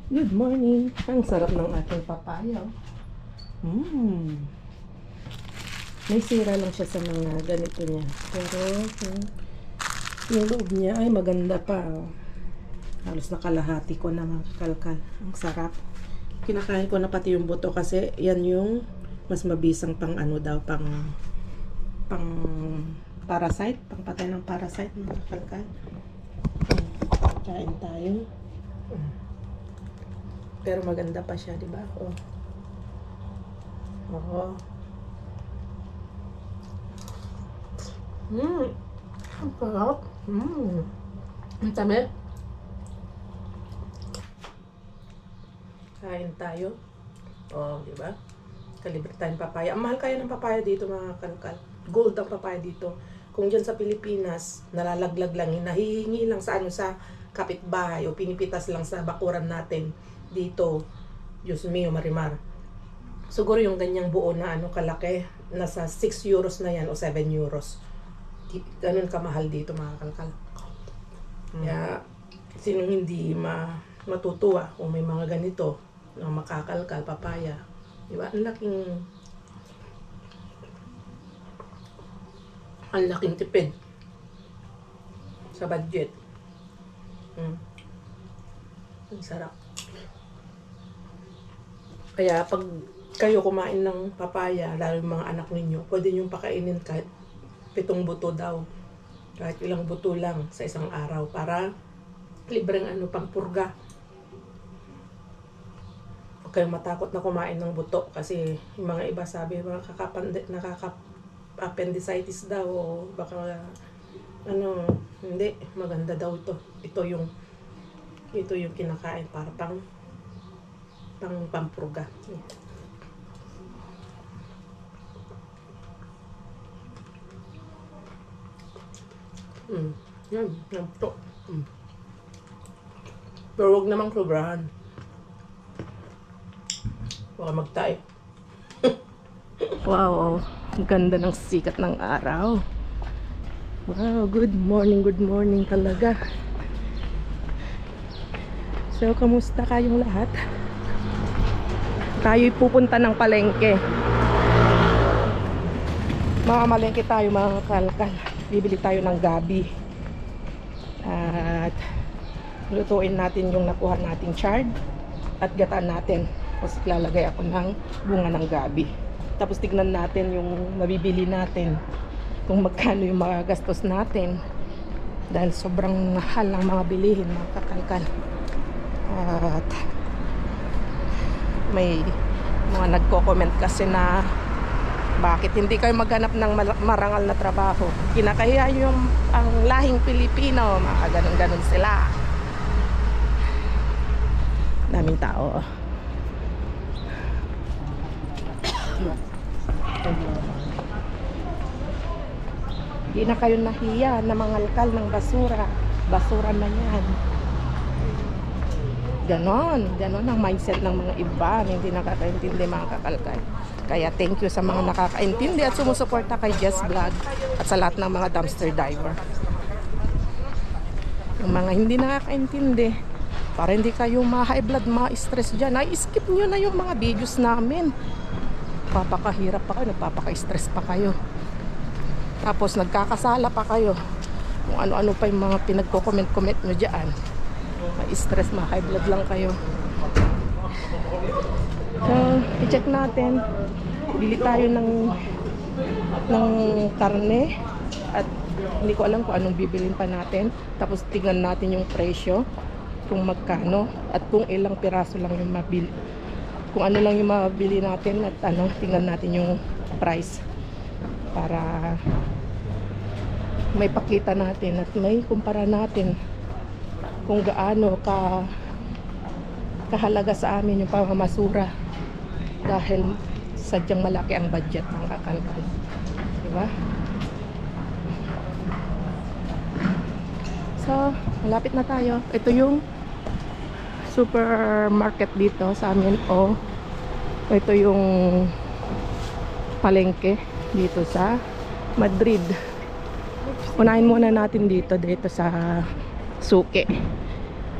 Good morning. Ang sarap ng ating papaya. May sira lang siya sa mga ganito niya. Pero yung loob niya ay maganda pa. Halos nakalahati ko na mga kalkal. Ang sarap. Kinakain ko na pati yung buto kasi yan yung mas mabisang pang ano daw, pang parasite, pang patay ng parasite mga kalkal. Kain tayo. Pero maganda pa siya, di ba? Oh. Oo. Ang sarap. Ang tamis. Kain tayo. Oh, di ba? Kalibre tayong papaya. Ang mahal kaya ng papaya dito mga kalkal. Gold ang papaya dito. Kung dyan sa Pilipinas, nalalaglag lang, nahihingi lang sa sa kapitbahay o pinipitas lang sa bakuran natin dito. Diyos mio, Marimar. Siguro yung ganyang buo na kalaki, nasa 6 euros na yan o 7 euros. Ganun kamahal dito mga kalkal. Kaya sinong hindi matutuwa kung may mga ganito na makakalkal, papaya. Diba? Ang laking tipid sa budget. Ang sarap. Kaya pag kayo kumain ng papaya, lalo yung mga anak ninyo, pwede nyo pakainin kahit 7 buto daw. Kahit ilang buto lang sa isang araw para libreng pampurga. Huwag kayong matakot na kumain ng buto kasi yung mga iba sabi nakaka-appendicitis daw o baka hindi, maganda daw ito. Ito yung kinakain para pang pampurga. Yan, ito. Pero huwag namang sobrahan. Baka magtae. Wow, ang ganda ng sikat ng araw. Wow, good morning talaga. So, kamusta kayong lahat? Tayo'y pupunta ng palengke. Mamamalengke tayo mga kalkal. Bibili tayo ng gabi. At lutuin natin yung nakuha nating chard at gataan natin. Tapos lalagay ako ng bunga ng gabi. Tapos tignan natin yung mabibili natin. Kung magkano yung magagastos natin. Dahil sobrang mahal ng mga bilihin mga kakalkal. At may mga nagko-comment kasi na bakit hindi kayo maghanap ng marangal na trabaho? Kinakahiya yung ang lahing Pilipino, mga ganun-ganun sila. Daming tao. Hindi na kayo nahiya na mangalkal ng basura. Basura na yan. Ganon ang mindset ng mga iba na hindi nakakaintindi mga kakalkal. Kaya thank you sa mga nakakaintindi at sumusuporta kay Jess Vlog at sa lahat ng mga dumpster diver. Yung mga hindi nakakaintindi, para hindi kayo ma-high blood, ma-stress dyan, ay skip nyo na yung mga videos namin. Papakahirap pa kayo, nagpapaka-stress pa kayo. Tapos nagkakasala pa kayo kung ano-ano pa yung mga pinagko-comment nyo dyan. Ma-stress, ma-high blood lang kayo. So, i-check natin. Bili tayo ng karne at hindi ko alam kung anong bibilin pa natin. Tapos tingnan natin yung presyo, kung magkano at kung ilang piraso lang yung mabili. Kung ano lang yung mabili natin at tingnan natin yung price para may pakita natin at may kumpara natin kung gaano kahalaga sa amin yung pamamasura dahil sadyang malaki ang budget ng kakalkal, diba? So, malapit na tayo. Ito yung supermarket dito sa amin o ito yung palengke dito sa Madrid. Unahin muna natin dito sa Suke.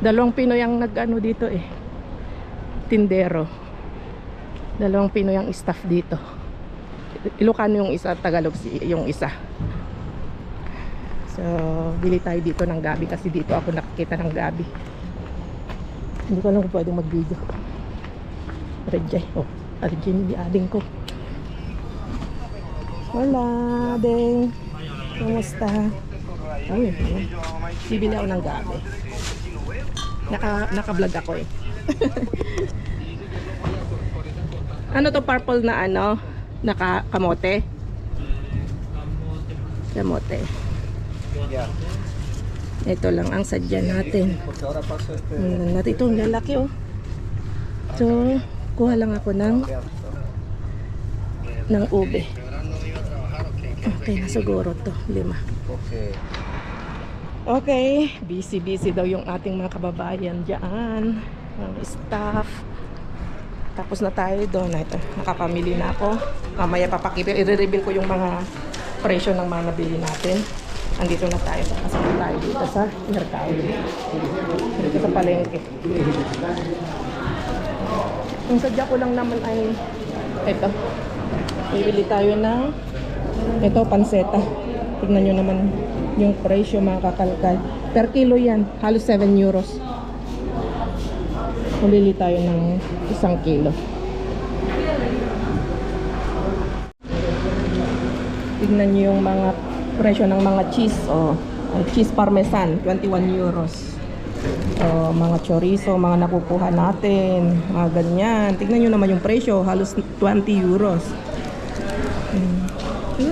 Dalawang Pinoy ang nag-ano dito tindero. Dalawang Pinoy ang staff dito. Ilocano yung isa, Tagalog yung isa. So, bili tayo dito ng gabi kasi dito ako nakikita ng gabi. Hindi ko alam kung pwedeng mag-video. Rejay. Oh, Arjun, ading ko. Hola, Deng. Kumusta? Uy, bibili ako ng gabi. Naka-vlog ako eh. Ano to, purple na ano? Kamote? Kamote. Ito lang ang sadya natin. Natin ito, ang lalaki oh. So, kuha lang ako ng ube. Okay, nasiguro to, 5. Okay, busy daw yung ating mga kababayan dyan, mga staff. Tapos na tayo doon. Ito, nakapamili na ako. Mamaya i-reveal ko yung mga presyo ng mga nabili natin. Andito na tayo. Pasok na tayo dito sa merkado. Dito sa palengke. Yung sadya ko lang naman ay ito. Bibili tayo ng ito, panseta. Tignan nyo naman yung presyo mga kakalkal. Per kilo yan. Halos 7 euros. Bumili tayo ng 1 kilo. Tignan nyo yung mga presyo ng mga cheese. Oh, cheese parmesan, 21 euros. Oh, mga chorizo, mga nakukuha natin. Mga ganyan. Tignan nyo naman yung presyo. Halos 20 euros.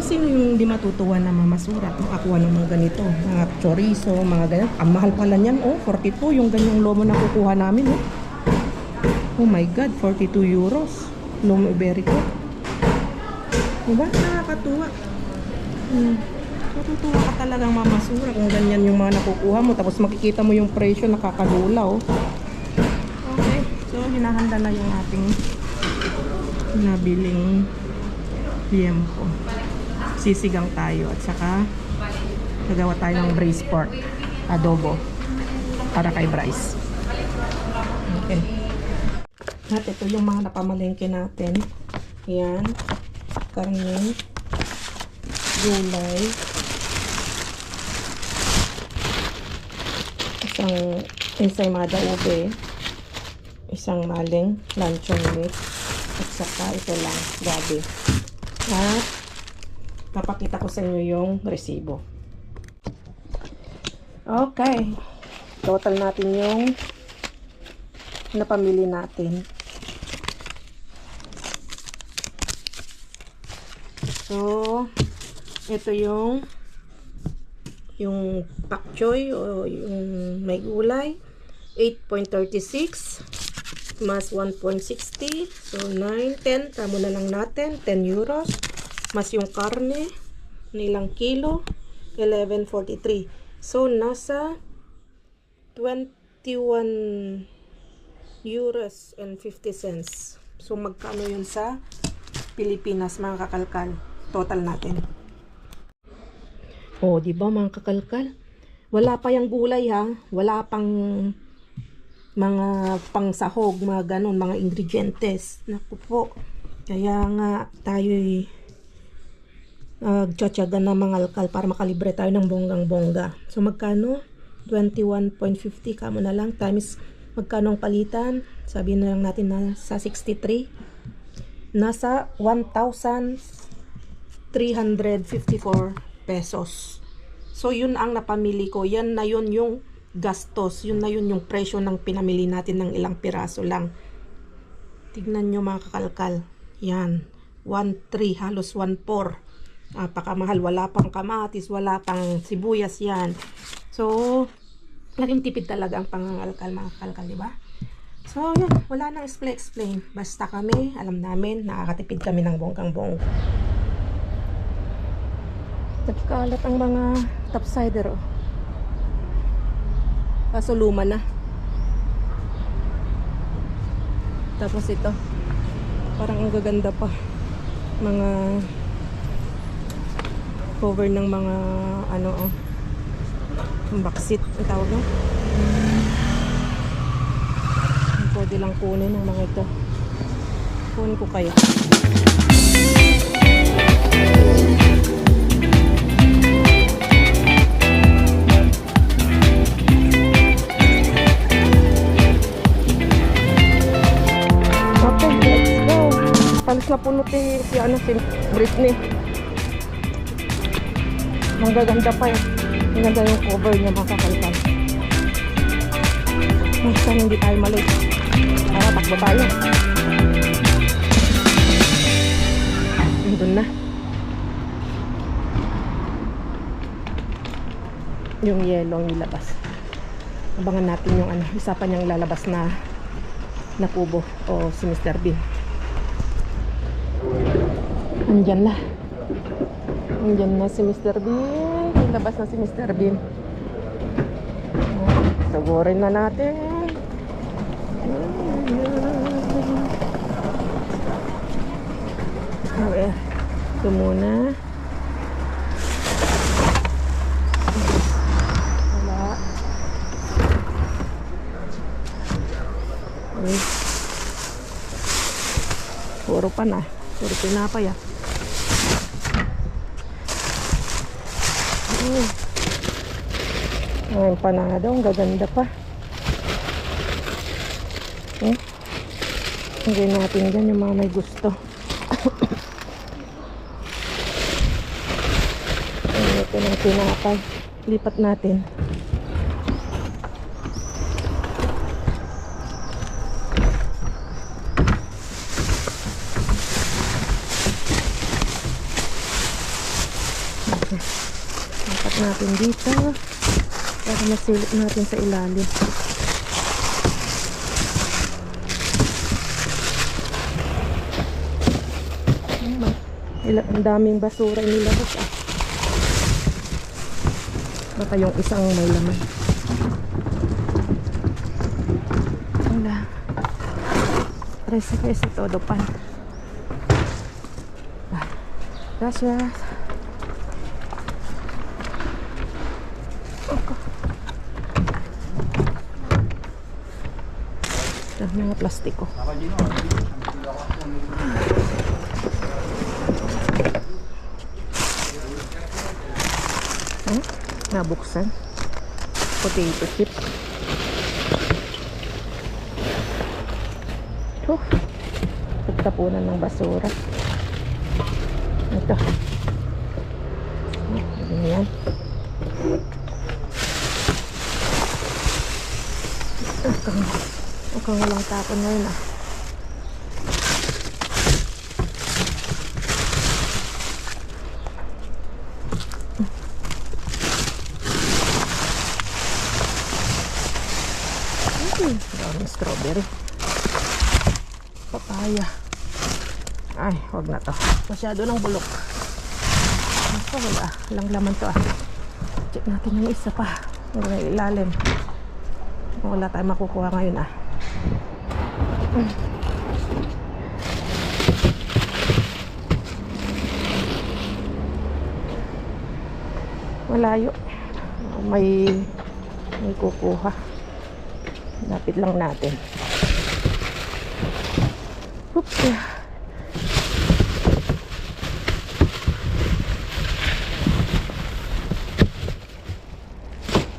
Sino yung di matutuwa na mamasurat makakuha ng mga ganito, mga chorizo, mga ganyan. Ang mahal pala niyan, oh, 42 yung ganyang lomo na kukuha namin, oh. Oh my god, 42 euros lomo iberico. Diba? Nakakatuwa. Matutuwa ka talagang mamasura kung ganyan yung mga nakukuha mo, tapos makikita mo yung presyo, nakakadula, oh. Okay, so hinahanda na yung ating nabiling liempo. Sisigang tayo at saka nagawa tayo ng braised pork adobo para kay Bryce. Okay. At ito yung mga napamalengke natin. Yan, karne, gulay, isang ensaymada ube, isang maling luncheon meat, at saka ito lang, gabi. At papakita ko sa inyo yung resibo. Okay. Total natin yung napamili natin. So, ito yung pak choy o yung may gulay. 8.36 mas 1.60. So, 9, 10. Tamo na lang natin. 10 euros. Mas yung karne, nilang kilo, 11.43. So, nasa 21 euros and 50 cents. So, magkano yun sa Pilipinas, mga kakalkal? Total natin. Oh, di ba mga kakalkal? Wala pa yung gulay ha. Wala pang mga pangsahog, mga ganun, mga ingredientes. Naku po. Kaya nga tayo'y tiyatyaga na mga alkal para makalibre tayo ng bonggang-bongga. So magkano? 21.50 kamo na lang times magkano ang palitan? Sabihin na lang natin na sa 63. Nasa 1,354 pesos. So yun ang napamili ko. Yan na yun yung gastos. Yun na yun yung presyo ng pinamili natin ng ilang piraso lang. Tignan nyo mga kakalkal. Yan. 1,3 halos 1,4. Napakamahal, wala pang kamatis, wala pang sibuyas yan. So, naging tipid talaga ang pangangalkal mga kalkal, di ba? So, yun, wala nang explain. Basta kami, alam namin, nakakatipid kami ng bonggang-bongga. Nagkalat ang mga topsider, oh. Kaso luma na. Tapos ito, parang ang gaganda pa. Mga cover ng mga ano, oh, backseat ang tawag, no? Pwede lang kunin ng mga ito. Kunin ko kayo. Okay, let's go. Palis na punot si Britney. Manggaganda pa eh. Ang ganda yung cover niya, mga kakalkan. Basta hindi tayo mali. Tara, takbo tayo. Doon na. Yung yellow ang ilabas. Abangan natin yung isa pa niyang lalabas na kubo o si Mr. Bean. Andyan na. Andyan na si Mr. Bean. Ilabas na si Mr. Bean. Sagurin na natin. Okay. Ito muna. Wala. Okay. Puro pa na. Puro pinapay ah. Ngayon panado, ang gaganda pa. Hindi natin dyan yung mga may gusto. Ito ng pinapay. Lipat natin. Lipat natin dito. Para masilip natin sa ilalim. Ang daming basura nilabas ah. Baka yung isang may laman. Wala. Recipe todo pan. Gracias. Mga plastiko. Nabuksan. Potato chip. Pagtapunan ng basura. Ito. Yan. Mukhang walang tapon ngayon ah. Daming strawberry. Papaya. Ay, wag na to. Masyado ng bulok. Ito wala. Walang laman to ah. Check natin yung isa pa. Yung ilalim. Wala tayong makukuha ngayon ah. Malayo. May kukuha. Lapit lang natin. Oops.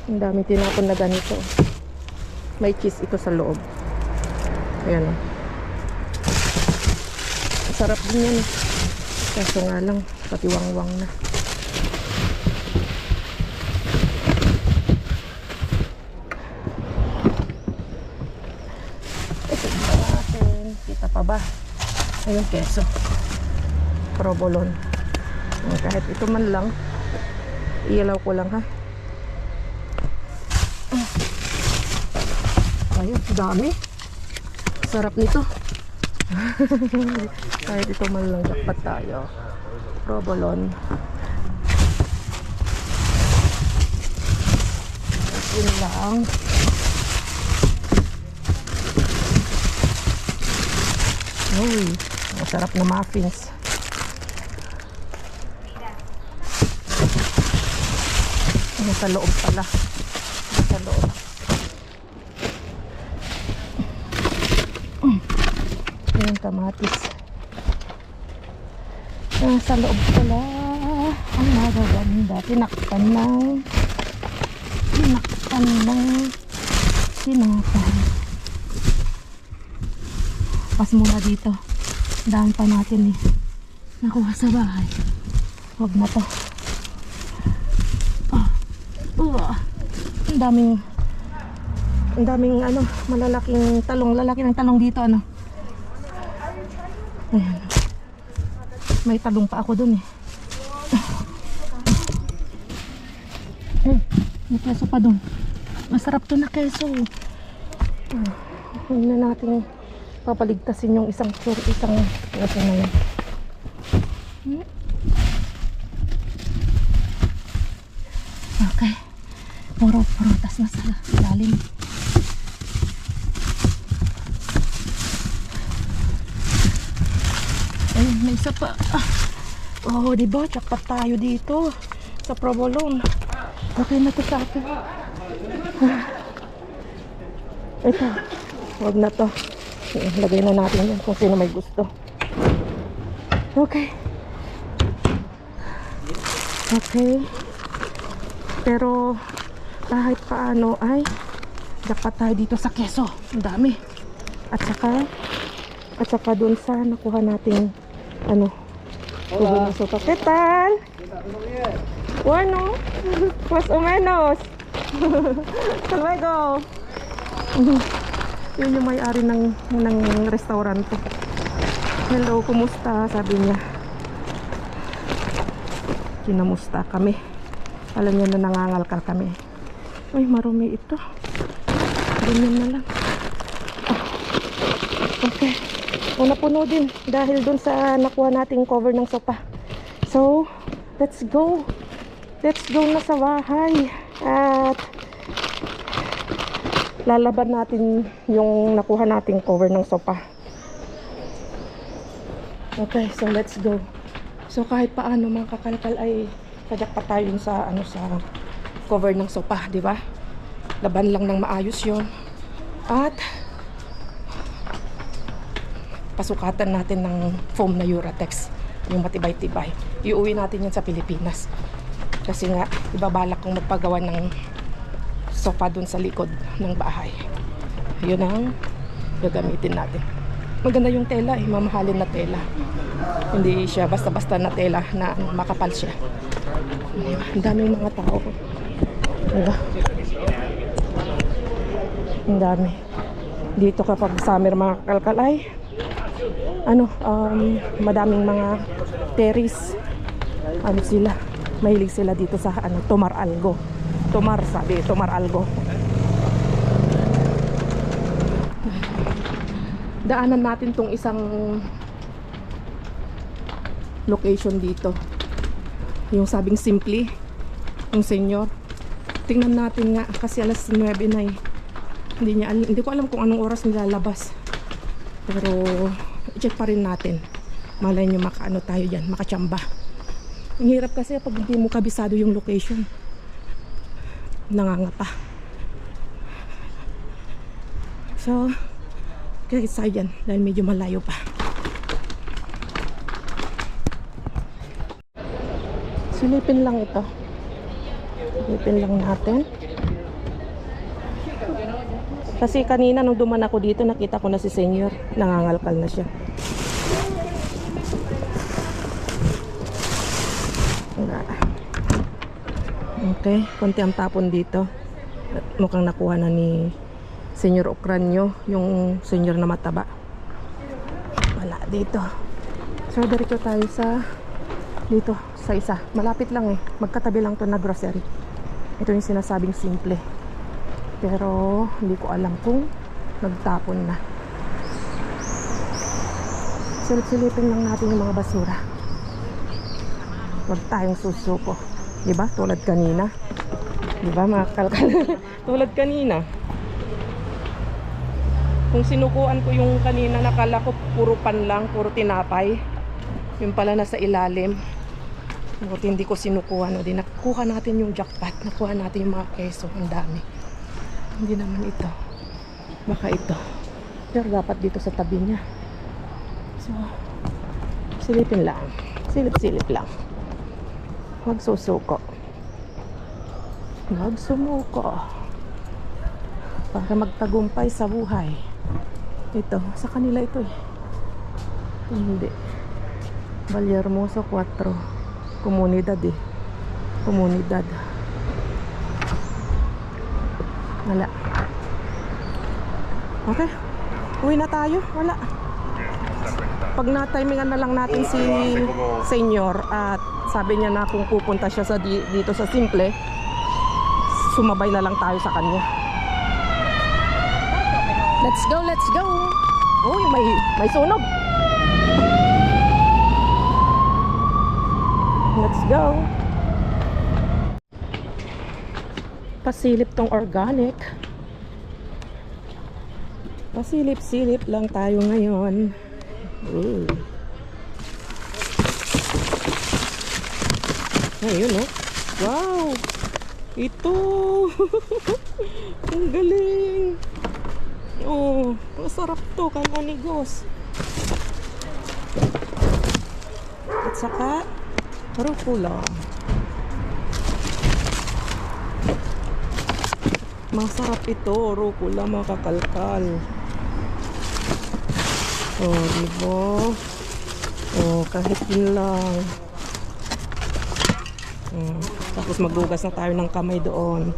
Ang dami tinapon na ganito. May cheese ito sa loob. Ayan o. Sarap din yan. Kaso nga lang, patiwang-wang na. Ito ba natin? Kita pa ba? Ayun, keso. Provolone. Kahit ito man lang, ilaw ko lang ha. Ayun, dami. Sarap nito. Kahit ito man lang, dapat tayo. Provolone. Yun lang. Uy, masarap na muffins. Nasa loob pala. Nasa loob. Ayan, kamatis. Sa loob pala ang magaganda. Tinakpan ng sinapay. Pas muna dito. Daan pa natin nakuha sa bahay. Huwag na to. Ang daming malalaking talong. Lalaki ng talong dito Ayan. May talong pa ako dun may keso pa dun. Masarap to na keso. Huwag na natin papaligtasin yung isang keso na yan. Okay. Puro tas na sa lalim. Ayun, may isa pa. Diba? Jackpot tayo dito sa provolone. Okay na to sa akin. Ito. Huwag na to. Lagay na natin yan kung sino may gusto. Okay. Pero kahit paano ay jackpot tayo dito sa keso. Ang dami. At saka dun sa nakuha nating so, ¿qué tal? Bueno, más o menos. Hasta luego. Yun yung may-ari ng restaurant. Hello, kumusta? Sabi niya. Kinamusta kami. Alam niya na nangangalkal kami. Ay, marumi ito. Ganyan na lang. Okay. Puno din dahil dun sa nakuha nating cover ng sopa. So, let's go na sa bahay at lalaban natin yung nakuha nating cover ng sopa. Okay, so let's go. So kahit paano mga kakalkal ay kajak pa tayo sa sa cover ng sopa, di ba? Laban lang ng maayos 'yon. At pasukatan natin ng foam na Uratex, yung matibay-tibay. Iuwi natin yan sa Pilipinas. Kasi nga, ibabalak kong magpagawa ng sofa dun sa likod ng bahay. Yun ang gagamitin natin. Maganda yung tela mamahalin na tela. Hindi siya basta-basta na tela na makapal siya. Ang daming mga tao. Diba? Ang dami. Dito kapag summer mga kalkalay, madaming mga terrace. Sila mahilig sila dito sa Tomar Algo. Tomar Algo. Daanan natin tong isang location dito. Yung sabing Simply, yung senyor. Tingnan natin nga kasi alas 9 na hindi ko alam kung anong oras nilalabas. Pero check pa rin natin. Malay nyo tayo dyan, makachamba. Ang hirap kasi pag hindi mo kabisado yung location. Nangangapa. So, kaya tayo dyan dahil medyo malayo pa. Silipin lang ito. Silipin lang natin. Kasi kanina nung duman ako dito, nakita ko na si Senyor. Nangangalkal na siya. Okay, konti ang tapon dito. Mukhang nakuha na ni Senyor Okranyo, yung senyor na mataba. Wala dito. So, diretso tayo dito sa isa. Malapit lang magkatabi lang to na grocery. Ito yung sinasabing Simple. Pero hindi ko alam kung nagtapon na. Silip-silipin lang natin yung mga basura. Huwag tayong susuko, diba? Tulad kanina, diba mga kalkal? Tulad kanina, kung sinukuan ko yung kanina, nakala ko puro pan lang, puro tinapay. Yung pala nasa ilalim. Buti hindi ko sinukuhan. O di nakuha natin yung jackpot. Nakuha natin yung mga keso. Ang dami. Hindi naman ito. Baka ito. Pero dapat dito sa tabi niya. So, silipin lang. Silip-silip lang. Huwag susuko. Huwag sumuko. Para magtagumpay sa buhay. Ito, sa kanila ito eh. Hindi. Vallehermoso 4. Komunidad eh. Komunidad. Wala. Okay. Uwi na tayo. Wala. Pag na-timingan na lang natin si Senyor at sabi niya na kung pupunta siya sa dito sa Simple, sumabay na lang tayo sa kanya. Let's go, let's go. Uy, may sunog. Let's go. Pasilip tong organic. Pasilip-silip lang tayo ngayon. Ayun oh. Wow. Ito. Ang galing. Oh, masarap to, kanonigos. At saka rupula. Masarap ito, rupula, makakalkal. Oh, diba? Oh, kahit yun lang. Tapos maghugas na tayo ng kamay doon.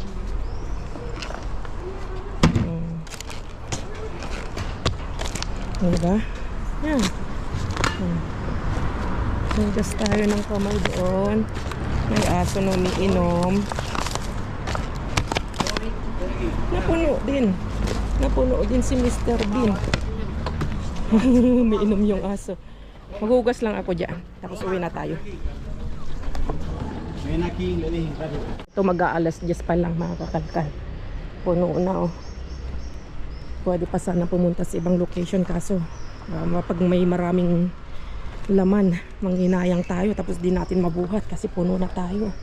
Diba? Yan. Maghugas tayo ng kamay doon. May aso na umiinom. Napuno din si Mr. Bean. Umiinom yung aso. Maghugas lang ako dyan. Tapos uwi na tayo. Ito mag-aalas 10 pa lang mga kakalkal. Puno na oh. Pwede pa sana pumunta sa ibang location kaso pag may maraming laman manghinayang tayo tapos di natin mabuhat kasi puno na tayo.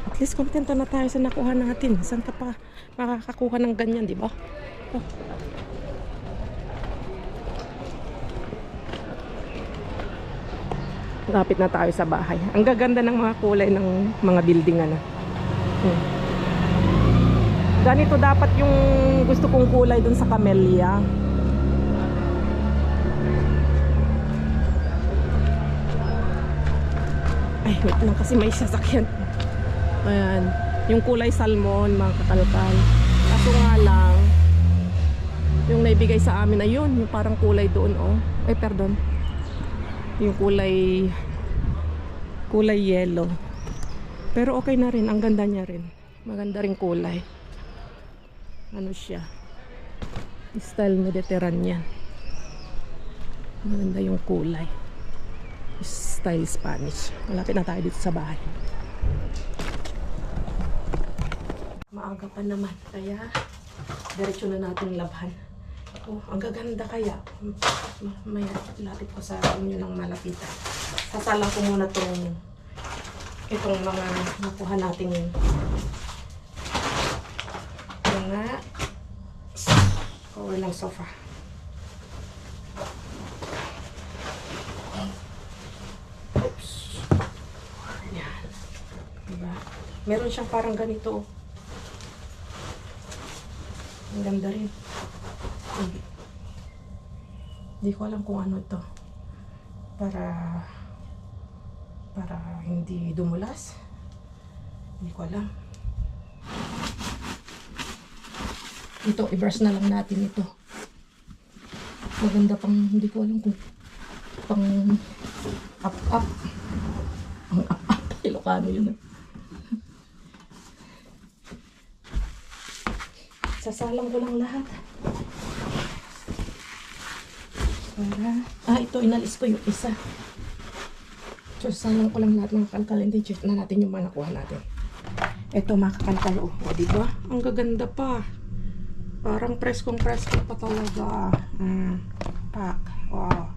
At least kontento na tayo sa nakuha natin. Saan ka pa makakakuha ng ganyan, di ba? Oh. Lapit na tayo sa bahay. Ang gaganda ng mga kulay ng mga building ano. Ganito dapat yung gusto kong kulay dun sa camellia. Ay, wait lang kasi may sasakyan. Ayan, yung kulay salmon, mga kakalkal. Kaso nga lang, yung naibigay sa amin ayun, yung parang kulay doon oh. Ay, pardon. Yung kulay yellow. Pero okay na rin, ang ganda niya rin. Maganda ring kulay. Ano siya? Style Mediterranean. Maganda yung kulay. Style Spanish. Malapit na tayo dito sa bahay. Maaga pa naman, kaya diretso na natin labhan. Oh, ang gaganda kaya. May lapit ko sa inyo ng malapitan. Sasalang ko muna itong mga nakuha nating mga cover ng sofa. Oops. Yan. Diba? Meron siyang parang ganito. Ang ganda rin. Hindi ko alam kung ano ito. Para hindi dumulas. Hindi ko alam. Ito, i-brush na lang natin ito. Maganda pang, hindi ko alam kung pang up-up. Ang up-up. Ilocano yun. Sasalang ko lang lahat. Ito, inalis ko yung isa. So, salang ko lang lahat ng kalkal. Hindi, check na natin yung mga nakuha natin. Ito, mga kakalkal. O, diba? Ang gaganda pa. Parang preskong presko pa talaga. Pak. Wow.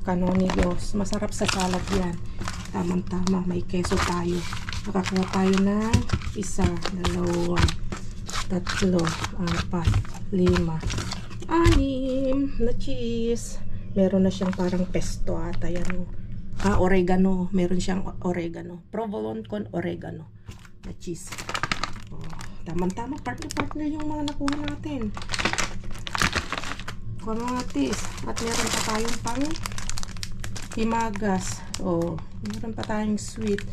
Canonigos. Masarap sa salad yan. Tamang-tama. May keso tayo. Nakakuha tayo ng isa, dalawa, tatlo, apat, lima, anim na cheese. Meron na siyang parang pesto ata yan. Oregano. Meron siyang oregano. Provolone con oregano na cheese. Oh, tamang-tama, partner-partner yung mga nakuha natin. Kamatis. At meron pa tayong pang himagas. Oh, meron pa tayong sweet.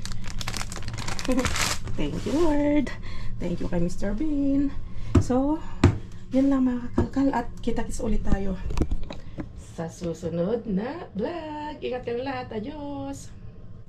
Thank you, Lord. Thank you kay Mr. Bean. So, yun lang mga kakalkal. At kita-kits ulit tayo sa susunod na vlog. Ingat kayong lahat. Adios!